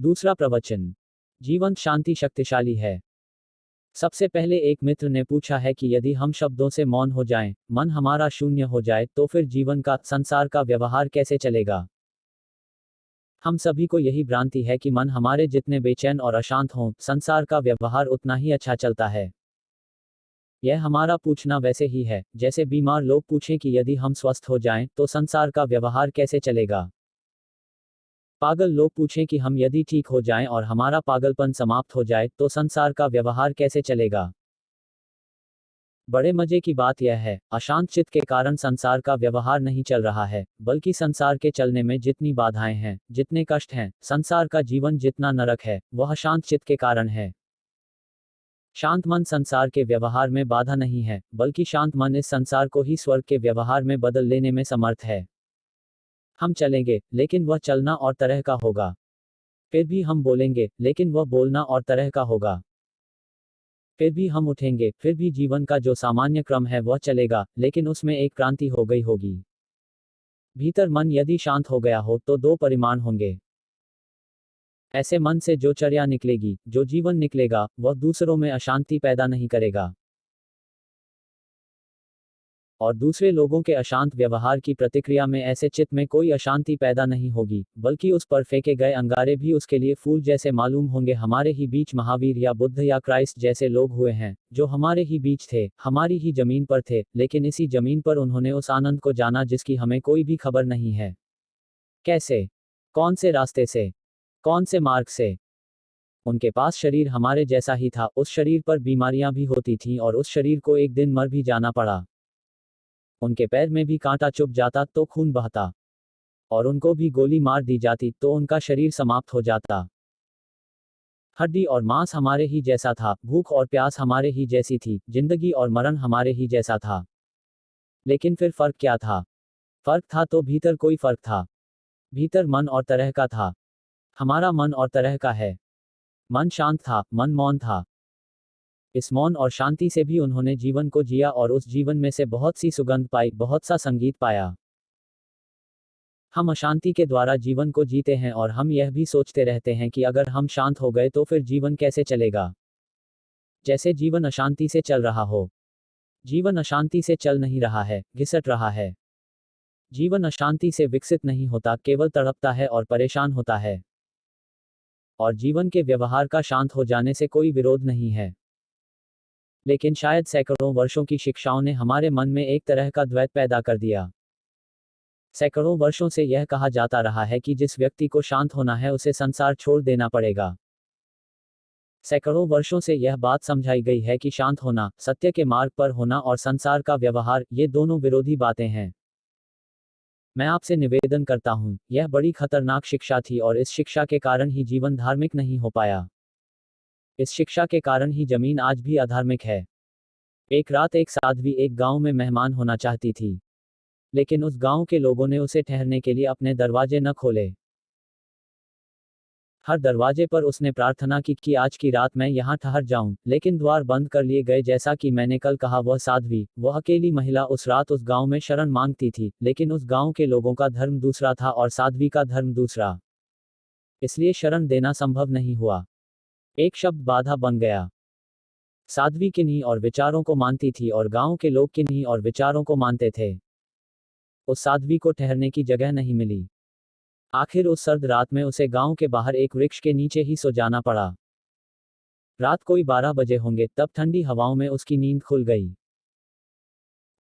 दूसरा प्रवचन। जीवन शांति शक्तिशाली है। सबसे पहले एक मित्र ने पूछा है कि यदि हम शब्दों से मौन हो जाएं, मन हमारा शून्य हो जाए, तो फिर जीवन का, संसार का व्यवहार कैसे चलेगा। हम सभी को यही भ्रांति है कि मन हमारे जितने बेचैन और अशांत हों, संसार का व्यवहार उतना ही अच्छा चलता है। यह हमारा पूछना वैसे ही है जैसे बीमार लोग पूछें कि यदि हम स्वस्थ हो जाएं, तो संसार का व्यवहार कैसे चलेगा। पागल लोग पूछें कि हम यदि ठीक हो जाएं और हमारा पागलपन समाप्त हो जाए, तो संसार का व्यवहार कैसे चलेगा। बड़े मजे की बात यह है, अशांत चित्त के कारण संसार का व्यवहार नहीं चल रहा है, बल्कि संसार के चलने में जितनी बाधाएं हैं, जितने कष्ट हैं, संसार का जीवन जितना नरक है, वह शांत चित्त के कारण है। शांत मन संसार के व्यवहार में बाधा नहीं है, बल्कि शांत मन इस संसार को ही स्वर्ग के व्यवहार में बदल लेने में समर्थ है। हम चलेंगे, लेकिन वह चलना और तरह का होगा। फिर भी हम बोलेंगे, लेकिन वह बोलना और तरह का होगा। फिर भी हम उठेंगे, फिर भी जीवन का जो सामान्य क्रम है वह चलेगा, लेकिन उसमें एक क्रांति हो गई होगी। भीतर मन यदि शांत हो गया हो तो दो परिमाण होंगे। ऐसे मन से जो चर्या निकलेगी, जो जीवन निकलेगा, वह दूसरों में अशांति पैदा नहीं करेगा और दूसरे लोगों के अशांत व्यवहार की प्रतिक्रिया में ऐसे चित्त में कोई अशांति पैदा नहीं होगी, बल्कि उस पर फेंके गए अंगारे भी उसके लिए फूल जैसे मालूम होंगे। हमारे ही बीच महावीर या बुद्ध या क्राइस्ट जैसे लोग हुए हैं, जो हमारे ही बीच थे, हमारी ही जमीन पर थे, लेकिन इसी जमीन पर उन्होंने उस आनंद को जाना जिसकी हमें कोई भी खबर नहीं है। कैसे, कौन से रास्ते से, कौन से मार्ग से। उनके पास शरीर हमारे जैसा ही था, उस शरीर पर बीमारियां भी होती थीं और उस शरीर को एक दिन मर भी जाना पड़ा। उनके पैर में भी कांटा चुभ जाता तो खून बहता, और उनको भी गोली मार दी जाती तो उनका शरीर समाप्त हो जाता। हड्डी और मांस हमारे ही जैसा था, भूख और प्यास हमारे ही जैसी थी, जिंदगी और मरण हमारे ही जैसा था। लेकिन फिर फर्क क्या था। फर्क था तो भीतर कोई फर्क था। भीतर मन और तरह का था। हमारा मन और तरह का है। मन शांत था, मन मौन था। इस मौन और शांति से भी उन्होंने जीवन को जिया और उस जीवन में से बहुत सी सुगंध पाई, बहुत सा संगीत पाया। हम अशांति के द्वारा जीवन को जीते हैं और हम यह भी सोचते रहते हैं कि अगर हम शांत हो गए तो फिर जीवन कैसे चलेगा। जैसे जीवन अशांति से चल रहा हो। जीवन अशांति से चल नहीं रहा है, घिसट रहा है। जीवन अशांति से विकसित नहीं होता, केवल तड़पता है और परेशान होता है। और जीवन के व्यवहार का शांत हो जाने से कोई विरोध नहीं है। लेकिन शायद सैकड़ों वर्षों की शिक्षाओं ने हमारे मन में एक तरह का द्वैत पैदा कर दिया। सैकड़ों वर्षों से यह कहा जाता रहा है कि जिस व्यक्ति को शांत होना है उसे संसार छोड़ देना पड़ेगा। सैकड़ों वर्षों से यह बात समझाई गई है कि शांत होना, सत्य के मार्ग पर होना और संसार का व्यवहार, ये दोनों विरोधी बातें हैं। मैं आपसे निवेदन करता हूं, यह बड़ी खतरनाक शिक्षा थी और इस शिक्षा के कारण ही जीवन धार्मिक नहीं हो पाया। इस शिक्षा के कारण ही जमीन आज भी अधार्मिक है। एक रात एक साध्वी एक गांव में मेहमान होना चाहती थी, लेकिन उस गांव के लोगों ने उसे ठहरने के लिए अपने दरवाजे न खोले। हर दरवाजे पर उसने प्रार्थना की कि आज की रात मैं यहाँ ठहर जाऊं, लेकिन द्वार बंद कर लिए गए। जैसा कि मैंने कल कहा, वह साध्वी, वह अकेली महिला उस रात उस गांव में शरण मांगती थी, लेकिन उस गांव के लोगों का धर्म दूसरा था और साध्वी का धर्म दूसरा। इसलिए शरण देना संभव नहीं हुआ। एक शब्द बाधा बन गया। साध्वी किन्हीं और विचारों को मानती थी और गांव के लोग किन्हीं और विचारों को मानते थे। उस साध्वी को ठहरने की जगह नहीं मिली। आखिर उस सर्द रात में उसे गांव के बाहर एक वृक्ष के नीचे ही सो जाना पड़ा। रात कोई 12 बजे होंगे, तब ठंडी हवाओं में उसकी नींद खुल गई।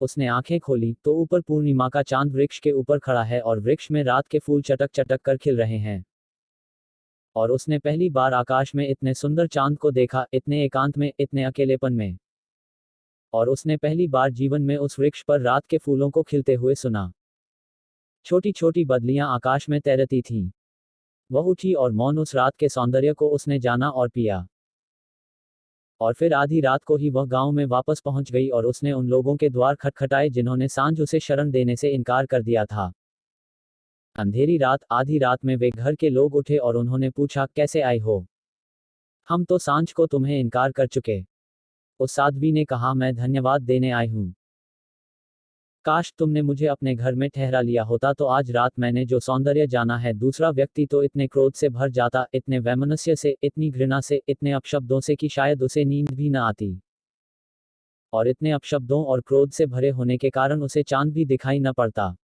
उसने आंखें खोली तो ऊपर पूर्णिमा का चांद वृक्ष के ऊपर खड़ा है और वृक्ष में रात के फूल चटक चटक कर खिल रहे हैं। और उसने पहली बार आकाश में इतने सुंदर चांद को देखा, इतने एकांत में, इतने अकेलेपन में। और उसने पहली बार जीवन में उस वृक्ष पर रात के फूलों को खिलते हुए सुना। छोटी छोटी बदलियां आकाश में तैरती थीं। वह उठी और मौन उस रात के सौंदर्य को उसने जाना और पिया। और फिर आधी रात को ही वह गांव में वापस पहुंच गई और उसने उन लोगों के द्वार खटखटाए जिन्होंने सांझ उसे शरण देने से इनकार कर दिया था। अंधेरी रात, आधी रात में वे घर के लोग उठे और उन्होंने पूछा, कैसे आई हो? हम तो सांझ को तुम्हें इनकार कर चुके। उस साध्वी ने कहा, मैं धन्यवाद देने आई हूं। काश तुमने मुझे अपने घर में ठहरा लिया होता तो आज रात मैंने जो सौंदर्य जाना है दूसरा व्यक्ति तो इतने क्रोध से भर जाता, इतने वैमनस्य से, इतनी घृणा से, इतने अपशब्दों से कि शायद उसे नींद भी न आती। और इतने अपशब्दों और क्रोध से भरे होने के कारण उसे चांद भी दिखाई न पड़ता।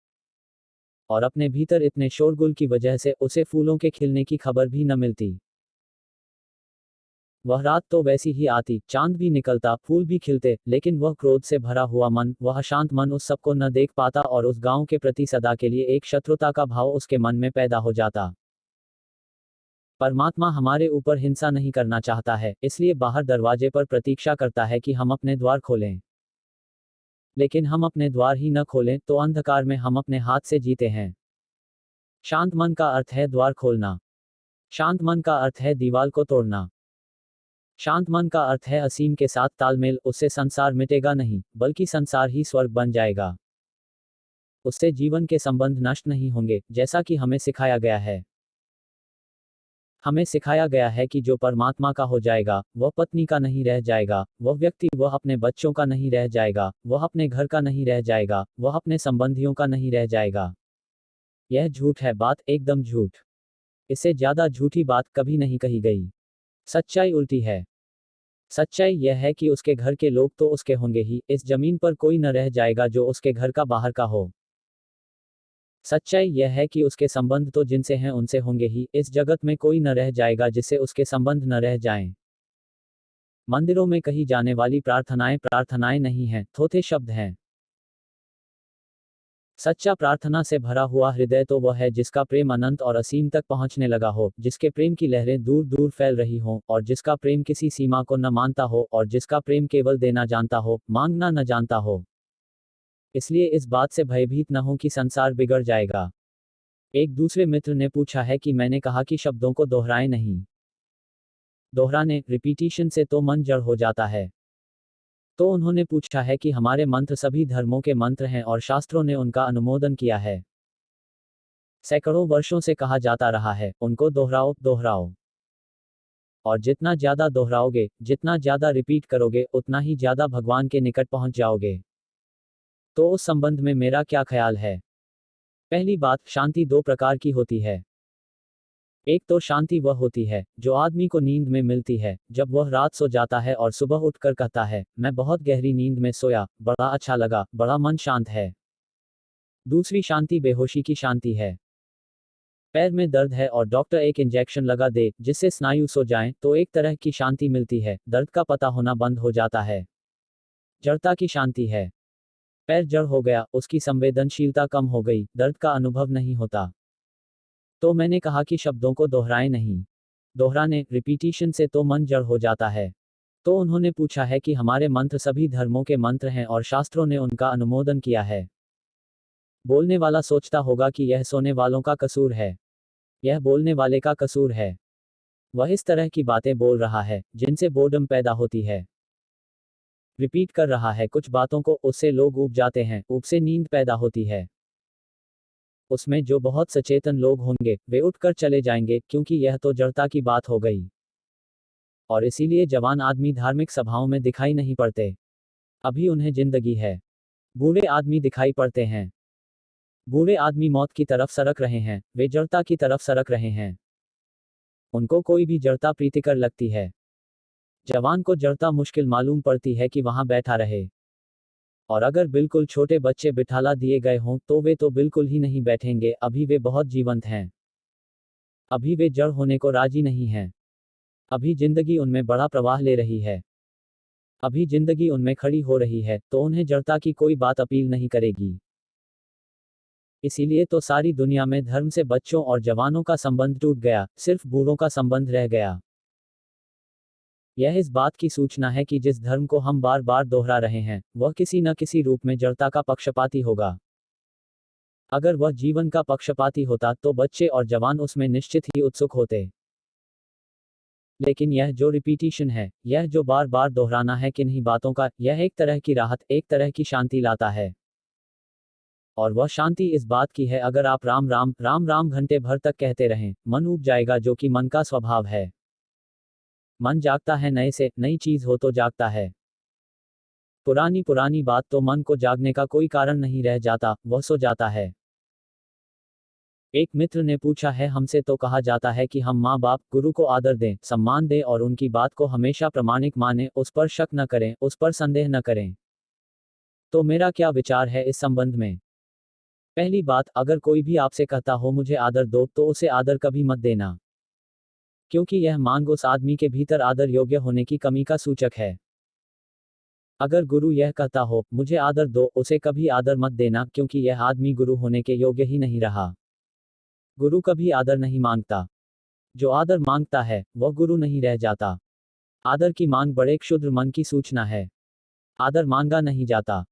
और अपने भीतर इतने शोरगुल की वजह से उसे फूलों के खिलने की खबर भी न मिलती। वह रात तो वैसी ही आती, चांद भी निकलता, फूल भी खिलते, लेकिन वह क्रोध से भरा हुआ मन, वह अशांत मन उस सबको न देख पाता और उस गांव के प्रति सदा के लिए एक शत्रुता का भाव उसके मन में पैदा हो जाता। परमात्मा हमारे ऊपर हिंसा नहीं करना चाहता है, इसलिए बाहर दरवाजे पर प्रतीक्षा करता है कि हम अपने द्वार खोलें। लेकिन हम अपने द्वार ही न खोलें तो अंधकार में हम अपने हाथ से जीते हैं। शांत मन का अर्थ है द्वार खोलना। शांत मन का अर्थ है दीवार को तोड़ना। शांत मन का अर्थ है असीम के साथ तालमेल, उससे संसार मिटेगा नहीं, बल्कि संसार ही स्वर्ग बन जाएगा। उससे जीवन के संबंध नष्ट नहीं होंगे, जैसा कि हमें सिखाया गया है। हमें सिखाया गया है कि जो परमात्मा का हो जाएगा, वह पत्नी का नहीं रह जाएगा, वह व्यक्ति वह अपने बच्चों का नहीं रह जाएगा, वह अपने घर का नहीं रह जाएगा, वह अपने संबंधियों का नहीं रह जाएगा। यह झूठ है, बात एकदम झूठ। इससे ज्यादा झूठी बात कभी नहीं कही गई। सच्चाई उल्टी है। सच्चाई यह है कि उसके घर के लोग तो उसके होंगे ही, इस जमीन पर कोई न रह जाएगा जो उसके घर का बाहर का हो। सच्चाई यह है कि उसके संबंध तो जिनसे हैं उनसे होंगे ही, इस जगत में कोई न रह जाएगा जिससे उसके संबंध न रह जाएं। मंदिरों में कही जाने वाली प्रार्थनाएं प्रार्थनाएं नहीं हैं, थोथे शब्द हैं। सच्चा प्रार्थना से भरा हुआ हृदय तो वह है जिसका प्रेम अनंत और असीम तक पहुंचने लगा हो, जिसके प्रेम की लहरें दूर दूर फैल रही हों, और जिसका प्रेम किसी सीमा को न मानता हो, और जिसका प्रेम केवल देना जानता हो, मांगना न जानता हो। इसलिए इस बात से भयभीत न हो कि संसार बिगड़ जाएगा। एक दूसरे मित्र ने पूछा है कि मैंने कहा कि शब्दों को दोहराए नहीं। दोहराने, रिपीटिशन से तो मन जड़ हो जाता है। तो उन्होंने पूछा है कि हमारे मंत्र सभी धर्मों के मंत्र हैं और शास्त्रों ने उनका अनुमोदन किया है। सैकड़ों वर्षों से कहा जाता रहा है, उनको दोहराओ दोहराओ। और जितना ज्यादा दोहराओगे, जितना ज्यादा रिपीट करोगे, उतना ही ज्यादा भगवान के निकट पहुंच जाओगे। तो उस संबंध में मेरा क्या ख्याल है? पहली बात, शांति दो प्रकार की होती है। एक तो शांति वह होती है जो आदमी को नींद में मिलती है, जब वह रात सो जाता है और सुबह उठकर कहता है, मैं बहुत गहरी नींद में सोया, बड़ा अच्छा लगा, बड़ा मन शांत है। दूसरी शांति बेहोशी की शांति है। पैर में दर्द है और डॉक्टर एक इंजेक्शन लगा दे जिससे स्नायु सो जाएं, तो एक तरह की शांति मिलती है, दर्द का पता होना बंद हो जाता है। जड़ता की शांति है। पैर जड़ हो गया, उसकी संवेदनशीलता कम हो गई, दर्द का अनुभव नहीं होता। तो मैंने कहा कि शब्दों को दोहराए नहीं। दोहराने, रिपीटिशन से तो मन जड़ हो जाता है। तो उन्होंने पूछा है कि हमारे मंत्र सभी धर्मों के मंत्र हैं और शास्त्रों ने उनका अनुमोदन किया है। बोलने वाला सोचता होगा कि यह सोने वालों का कसूर है। यह बोलने वाले का कसूर है। वह इस तरह की बातें बोल रहा है जिनसे बोर्डम पैदा होती है। रिपीट कर रहा है कुछ बातों को, उससे लोग ऊब जाते हैं, ऊब से नींद पैदा होती है। उसमें जो बहुत सचेतन लोग होंगे वे उठकर चले जाएंगे, क्योंकि यह तो जड़ता की बात हो गई। और इसीलिए जवान आदमी धार्मिक सभाओं में दिखाई नहीं पड़ते। अभी उन्हें जिंदगी है। बूढ़े आदमी दिखाई पड़ते हैं। बूढ़े आदमी मौत की तरफ सरक रहे हैं, वे जड़ता की तरफ सरक रहे हैं। उनको कोई भी जड़ता प्रीतिकर लगती है। जवान को जड़ता मुश्किल मालूम पड़ती है कि वहां बैठा रहे। और अगर बिल्कुल छोटे बच्चे बिठाला दिए गए हों तो वे तो बिल्कुल ही नहीं बैठेंगे, अभी वे बहुत जीवंत हैं। अभी वे जड़ होने को राजी नहीं हैं। अभी जिंदगी उनमें बड़ा प्रवाह ले रही है। अभी जिंदगी उनमें खड़ी हो रही है, तो उन्हें जड़ता की कोई बात अपील नहीं करेगी। इसीलिए तो सारी दुनिया में धर्म से बच्चों और जवानों का संबंध टूट गया, सिर्फ बूढ़ों का संबंध रह गया। यह इस बात की सूचना है कि जिस धर्म को हम बार बार दोहरा रहे हैं, वह किसी न किसी रूप में जड़ता का पक्षपाती होगा। अगर वह जीवन का पक्षपाती होता तो बच्चे और जवान उसमें निश्चित ही उत्सुक होते। लेकिन यह जो रिपीटिशन है, यह जो बार बार दोहराना है किन्हीं बातों का, यह एक तरह की राहत, एक तरह की शांति लाता है। और वह शांति इस बात की है, अगर आप राम राम राम राम घंटे भर तक कहते रहें, मन ऊब जाएगा, जो कि मन का स्वभाव है। मन जागता है नए से, नई चीज हो तो जागता है। पुरानी पुरानी बात तो मन को जागने का कोई कारण नहीं रह जाता, वह सो जाता है। एक मित्र ने पूछा है, हमसे तो कहा जाता है कि हम माँ बाप गुरु को आदर दें, सम्मान दें और उनकी बात को हमेशा प्रामाणिक माने, उस पर शक न करें, उस पर संदेह न करें। तो मेरा क्या विचार है इस संबंध में? पहली बात, अगर कोई भी आपसे कहता हो मुझे आदर दो, तो उसे आदर कभी मत देना, क्योंकि यह मांग उस आदमी के भीतर आदर योग्य होने की कमी का सूचक है। अगर गुरु यह कहता हो मुझे आदर दो, उसे कभी आदर मत देना, क्योंकि यह आदमी गुरु होने के योग्य ही नहीं रहा। गुरु कभी आदर नहीं मांगता। जो आदर मांगता है वह गुरु नहीं रह जाता। आदर की मांग बड़े क्षुद्र मन की सूचना है। आदर मांगा नहीं जाता,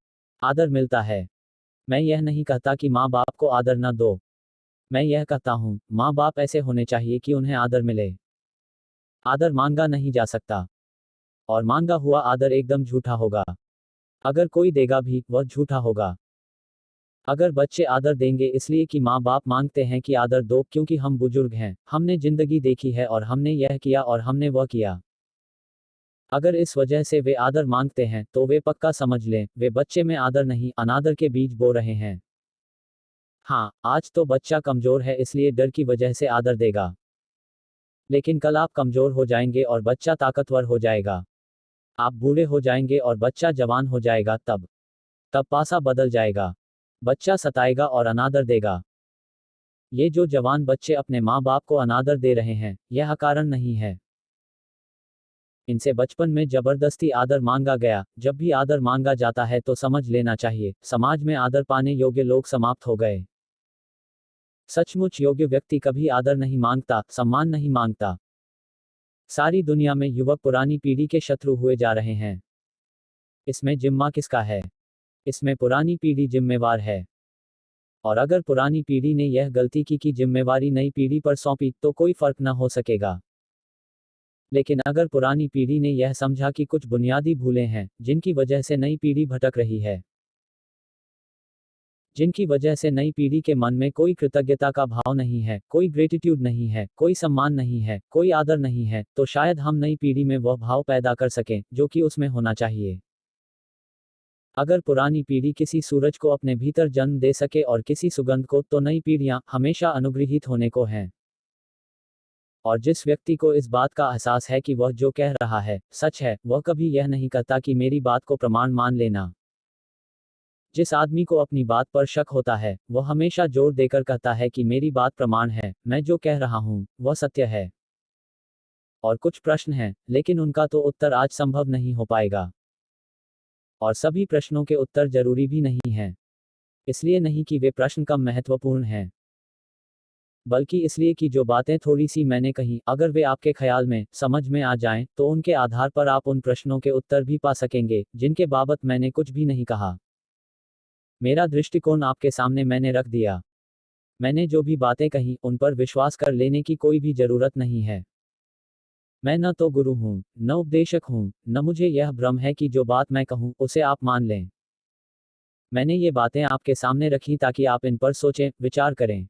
आदर मिलता है। मैं यह नहीं कहता कि माँ बाप को आदर न दो। मैं यह कहता हूँ माँ बाप ऐसे होने चाहिए कि उन्हें आदर मिले। आदर मांगा नहीं जा सकता, और मांगा हुआ आदर एकदम झूठा होगा। अगर कोई देगा भी, वह झूठा होगा। अगर बच्चे आदर देंगे इसलिए कि माँ बाप मांगते हैं कि आदर दो, क्योंकि हम बुजुर्ग हैं, हमने जिंदगी देखी है और हमने यह किया और हमने वह किया, अगर इस वजह से वे आदर मांगते हैं, तो वे पक्का समझ लें, वे बच्चे में आदर नहीं अनादर के बीज बो रहे हैं। हाँ, आज तो बच्चा कमजोर है इसलिए डर की वजह से आदर देगा, लेकिन कल आप कमजोर हो जाएंगे और बच्चा ताकतवर हो जाएगा। आप बूढ़े हो जाएंगे और बच्चा जवान हो जाएगा, तब पासा बदल जाएगा। बच्चा सताएगा और अनादर देगा। ये जो जवान बच्चे अपने माँ बाप को अनादर दे रहे हैं, यह अकारण नहीं है। इनसे बचपन में जबरदस्ती आदर मांगा गया। जब भी आदर मांगा जाता है तो समझ लेना चाहिए, समाज में आदर पाने योग्य लोग समाप्त हो गए। सचमुच योग्य व्यक्ति कभी आदर नहीं मांगता, सम्मान नहीं मांगता। सारी दुनिया में युवक पुरानी पीढ़ी के शत्रु हुए जा रहे हैं। इसमें जिम्मा किसका है? इसमें पुरानी पीढ़ी जिम्मेवार है। और अगर पुरानी पीढ़ी ने यह गलती की कि जिम्मेवारी नई पीढ़ी पर सौंपी, तो कोई फर्क न हो सकेगा। लेकिन अगर पुरानी पीढ़ी ने यह समझा कि कुछ बुनियादी भूलें हैं, जिनकी वजह से नई पीढ़ी भटक रही है, जिनकी वजह से नई पीढ़ी के मन में कोई कृतज्ञता का भाव नहीं है, कोई ग्रेटिट्यूड नहीं है, कोई सम्मान नहीं है, कोई आदर नहीं है, तो शायद हम नई पीढ़ी में वह भाव पैदा कर सकें जो कि उसमें होना चाहिए। अगर पुरानी पीढ़ी किसी सूरज को अपने भीतर जन्म दे सके और किसी सुगंध को, तो नई पीढ़ियां हमेशा अनुग्रहित होने को हैं। और जिस व्यक्ति को इस बात का एहसास है कि वह जो कह रहा है सच है, वह कभी यह नहीं कहता कि मेरी बात को प्रमाण मान लेना। जिस आदमी को अपनी बात पर शक होता है, वह हमेशा जोर देकर कहता है कि मेरी बात प्रमाण है, मैं जो कह रहा हूं वह सत्य है। और कुछ प्रश्न हैं, लेकिन उनका तो उत्तर आज संभव नहीं हो पाएगा। और सभी प्रश्नों के उत्तर जरूरी भी नहीं हैं। इसलिए नहीं कि वे प्रश्न कम महत्वपूर्ण हैं, बल्कि इसलिए कि जो बातें थोड़ी सी मैंने कही, अगर वे आपके ख्याल में समझ में आ जाएं, तो उनके आधार पर आप उन प्रश्नों के उत्तर भी पा सकेंगे जिनके बाबत मैंने कुछ भी नहीं कहा। मेरा दृष्टिकोण आपके सामने मैंने रख दिया। मैंने जो भी बातें कही, उन पर विश्वास कर लेने की कोई भी जरूरत नहीं है। मैं न तो गुरु हूं, न उपदेशक हूं, न मुझे यह भ्रम है कि जो बात मैं कहूं उसे आप मान लें। मैंने ये बातें आपके सामने रखी ताकि आप इन पर सोचें, विचार करें।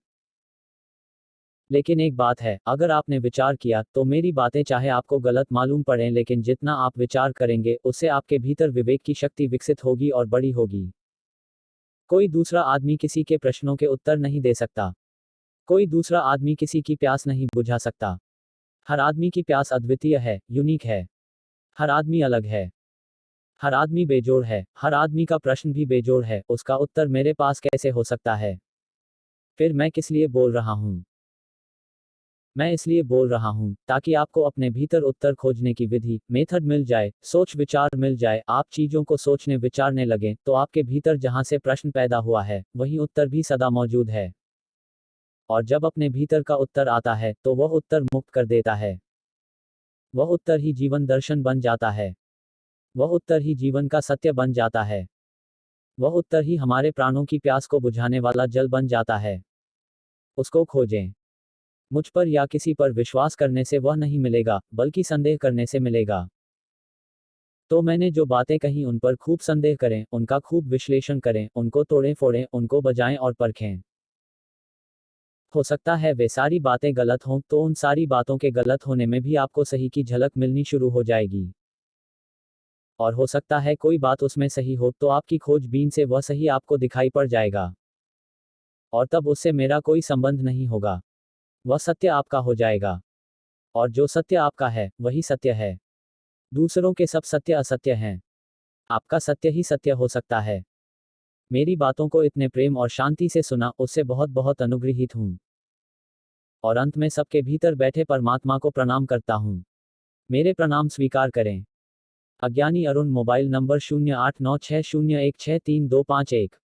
लेकिन एक बात है, अगर आपने विचार किया, तो मेरी बातें चाहे आपको गलत मालूम पड़ें, लेकिन जितना आप विचार करेंगे, उससे आपके भीतर विवेक की शक्ति विकसित होगी और बड़ी होगी। कोई दूसरा आदमी किसी के प्रश्नों के उत्तर नहीं दे सकता। कोई दूसरा आदमी किसी की प्यास नहीं बुझा सकता। हर आदमी की प्यास अद्वितीय है, यूनिक है। हर आदमी अलग है। हर आदमी बेजोड़ है। हर आदमी का प्रश्न भी बेजोड़ है, उसका उत्तर मेरे पास कैसे हो सकता है? फिर मैं किस लिए बोल रहा हूं? मैं इसलिए बोल रहा हूं ताकि आपको अपने भीतर उत्तर खोजने की विधि, मेथड मिल जाए, सोच विचार मिल जाए, आप चीजों को सोचने विचारने लगें, तो आपके भीतर जहां से प्रश्न पैदा हुआ है, वहीं उत्तर भी सदा मौजूद है। और जब अपने भीतर का उत्तर आता है, तो वह उत्तर मुक्त कर देता है। वह उत्तर ही जीवन दर्शन बन जाता है। वह उत्तर ही जीवन का सत्य बन जाता है। वह उत्तर ही हमारे प्राणों की प्यास को बुझाने वाला जल बन जाता है। उसको खोजें। मुझ पर या किसी पर विश्वास करने से वह नहीं मिलेगा, बल्कि संदेह करने से मिलेगा। तो मैंने जो बातें कही उन पर खूब संदेह करें, उनका खूब विश्लेषण करें, उनको तोड़ें फोड़ें, उनको बजाएं और परखें। हो सकता है वे सारी बातें गलत हों, तो उन सारी बातों के गलत होने में भी आपको सही की झलक मिलनी शुरू हो जाएगी। और हो सकता है कोई बात उसमें सही हो तो आपकी खोजबीन से वह सही आपको दिखाई पड़ जाएगा। और तब उससे मेरा कोई संबंध नहीं होगा। वह सत्य आपका हो जाएगा। और जो सत्य आपका है वही सत्य है। दूसरों के सब सत्य असत्य हैं। आपका सत्य ही सत्य हो सकता है। मेरी बातों को इतने प्रेम और शांति से सुना, उससे बहुत बहुत अनुग्रहित हूँ। और अंत में सबके भीतर बैठे परमात्मा को प्रणाम करता हूँ। मेरे प्रणाम स्वीकार करें। अज्ञानी अरुण। Mobile number 089601632551।